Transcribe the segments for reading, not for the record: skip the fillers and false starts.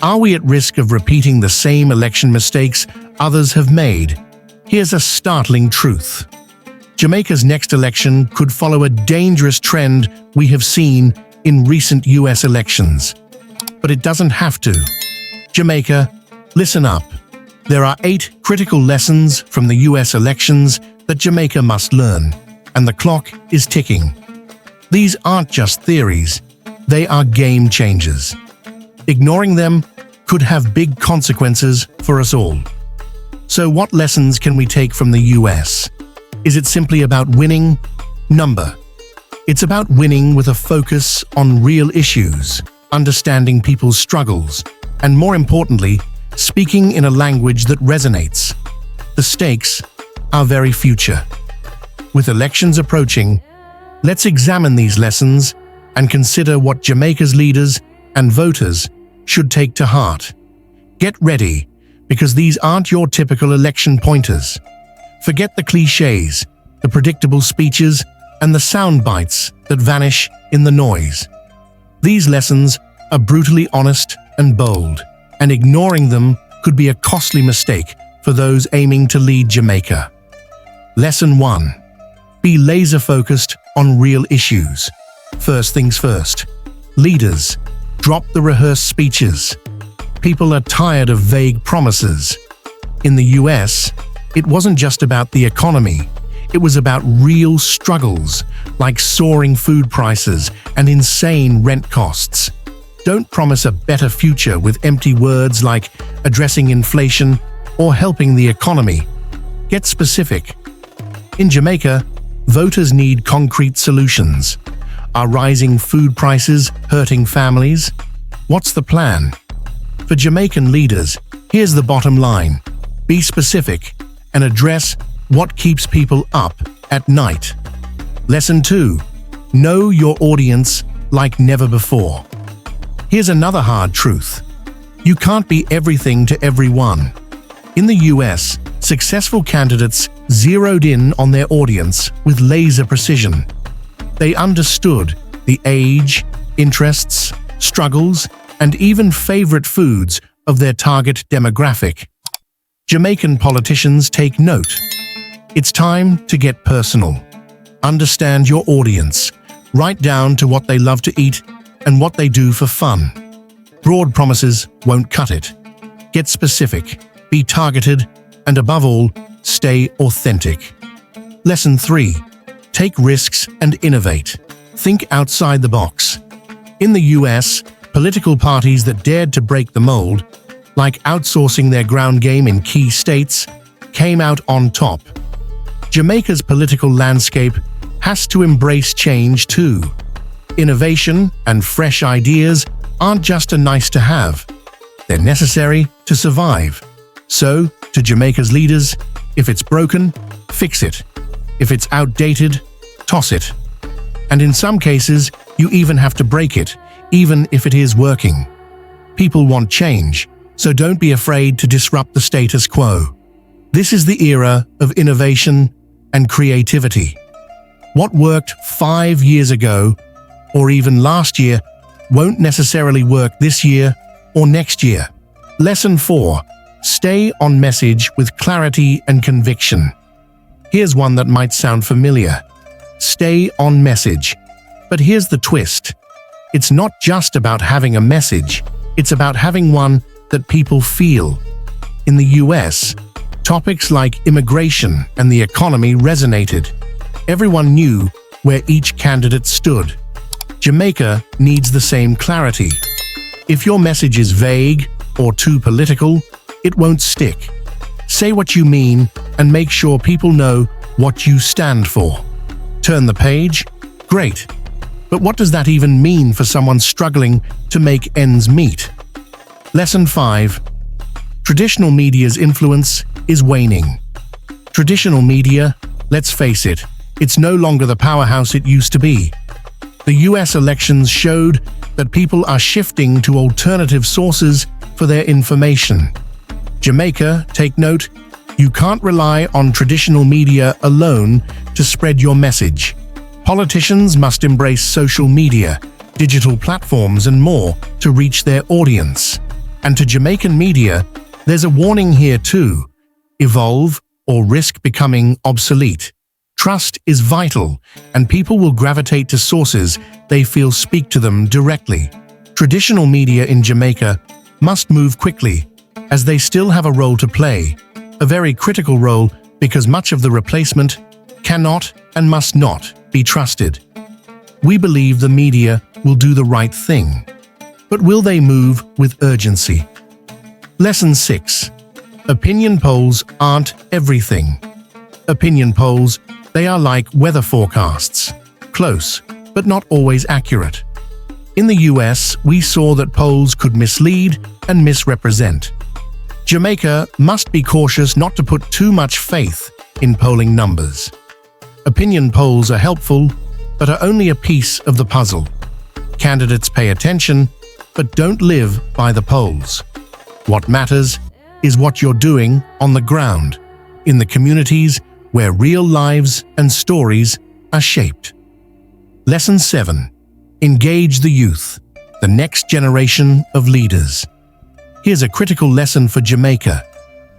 Are we at risk of repeating the same election mistakes others have made? Here's a startling truth. Jamaica's next election could follow a dangerous trend we have seen in recent US elections. But it doesn't have to. Jamaica, listen up. There are 8 critical lessons from the US elections that Jamaica must learn, and the clock is ticking. These aren't just theories, they are game changers. Ignoring them could have big consequences for us all. So what lessons can we take from the US? Is it simply about winning? Number. It's about winning with a focus on real issues, understanding people's struggles, and more importantly, speaking in a language that resonates. The stakes are very future. With elections approaching, let's examine these lessons and consider what Jamaica's leaders and voters should take to heart. Get ready, because these aren't your typical election pointers. Forget the cliches, the predictable speeches, and the sound bites that vanish in the noise. These lessons are brutally honest and bold, and ignoring them could be a costly mistake for those aiming to lead Jamaica. Lesson 1. Be laser-focused on real issues. First things first. Leaders, drop the rehearsed speeches. People are tired of vague promises. In the US, it wasn't just about the economy. It was about real struggles, like soaring food prices and insane rent costs. Don't promise a better future with empty words like addressing inflation or helping the economy. Get specific. In Jamaica, voters need concrete solutions. Are rising food prices hurting families? What's the plan? For Jamaican leaders, here's the bottom line. Be specific and address what keeps people up at night. Lesson 2. Know your audience like never before. Here's another hard truth. You can't be everything to everyone. In the US, successful candidates zeroed in on their audience with laser precision. They understood the age, interests, struggles, and even favorite foods of their target demographic. Jamaican politicians take note. It's time to get personal. Understand your audience, right down to what they love to eat and what they do for fun. Broad promises won't cut it. Get specific, be targeted, and above all, stay authentic. Lesson 3. Take risks and innovate. Think outside the box. In the US, political parties that dared to break the mold, like outsourcing their ground game in key states, came out on top. Jamaica's political landscape has to embrace change too. Innovation and fresh ideas aren't just a nice-to-have. They're necessary to survive. So, to Jamaica's leaders, if it's broken, fix it. If it's outdated, toss it. And in some cases, you even have to break it, even if it is working. People want change, so don't be afraid to disrupt the status quo. This is the era of innovation and creativity. What worked 5 years ago, or even last year, won't necessarily work this year or next year. Lesson 4. Stay on message with clarity and conviction. Here's one that might sound familiar. Stay on message. But here's the twist. It's not just about having a message, it's about having one that people feel. In the US, topics like immigration and the economy resonated. Everyone knew where each candidate stood. Jamaica needs the same clarity. If your message is vague or too political, it won't stick. Say what you mean and make sure people know what you stand for. Turn the page? Great. But what does that even mean for someone struggling to make ends meet? Lesson 5. Traditional media's influence is waning. Traditional media, let's face it, it's no longer the powerhouse it used to be. The US elections showed that people are shifting to alternative sources for their information. Jamaica, take note, you can't rely on traditional media alone to spread your message. Politicians must embrace social media, digital platforms, and more to reach their audience. And to Jamaican media, there's a warning here too: evolve or risk becoming obsolete. Trust is vital, and people will gravitate to sources they feel speak to them directly. Traditional media in Jamaica must move quickly, as they still have a role to play, a very critical role, because much of the replacement cannot and must not be trusted. We believe the media will do the right thing, but will they move with urgency? Lesson 6. Opinion polls aren't everything. Opinion polls, they are like weather forecasts, close, but not always accurate. In the US, we saw that polls could mislead and misrepresent. Jamaica must be cautious not to put too much faith in polling numbers. Opinion polls are helpful, but are only a piece of the puzzle. Candidates pay attention, but don't live by the polls. What matters is what you're doing on the ground, in the communities where real lives and stories are shaped. Lesson 7. Engage the youth, the next generation of leaders. Here's a critical lesson for Jamaica: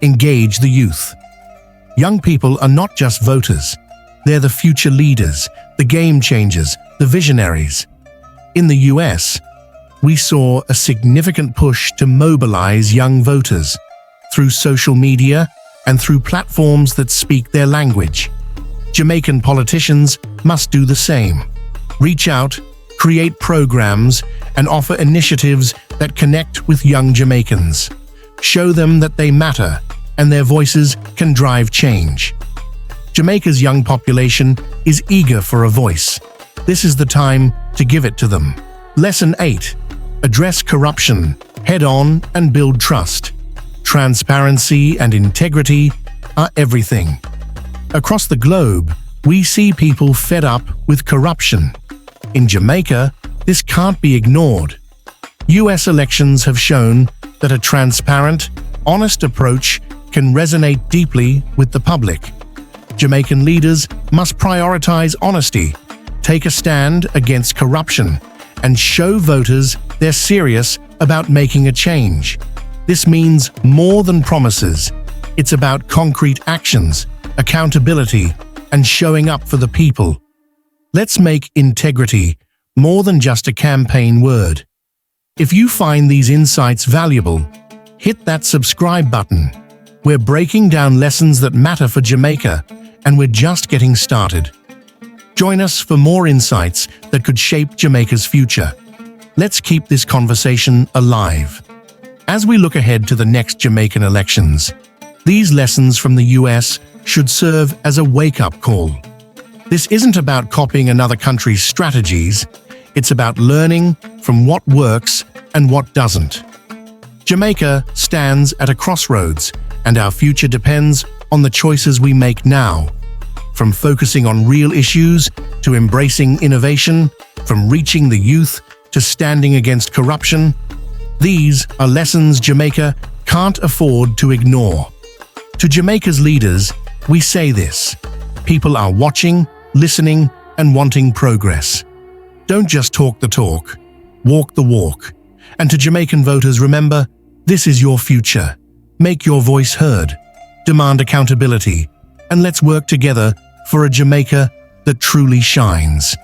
engage the youth. Young people are not just voters, they're the future leaders, the game changers, the visionaries. In the US, we saw a significant push to mobilize young voters through social media and through platforms that speak their language. Jamaican politicians must do the same. Reach out, create programs, and offer initiatives that connect with young Jamaicans. Show them that they matter and their voices can drive change. Jamaica's young population is eager for a voice. This is the time to give it to them. Lesson 8. Address corruption head-on and build trust. Transparency and integrity are everything. Across the globe, we see people fed up with corruption. In Jamaica, this can't be ignored. US elections have shown that a transparent, honest approach can resonate deeply with the public. Jamaican leaders must prioritize honesty, take a stand against corruption, and show voters they're serious about making a change. This means more than promises. It's about concrete actions, accountability, and showing up for the people. Let's make integrity more than just a campaign word. If you find these insights valuable, hit that subscribe button. We're breaking down lessons that matter for Jamaica, and we're just getting started. Join us for more insights that could shape Jamaica's future. Let's keep this conversation alive. As we look ahead to the next Jamaican elections, these lessons from the US should serve as a wake-up call. This isn't about copying another country's strategies, it's about learning from what works and what doesn't. Jamaica stands at a crossroads, and our future depends on the choices we make now. From focusing on real issues to embracing innovation, from reaching the youth to standing against corruption, these are lessons Jamaica can't afford to ignore. To Jamaica's leaders, we say this: people are watching, listening, and wanting progress. Don't just talk the talk, walk the walk. And to Jamaican voters, remember, this is your future. Make your voice heard, demand accountability, and let's work together for a Jamaica that truly shines.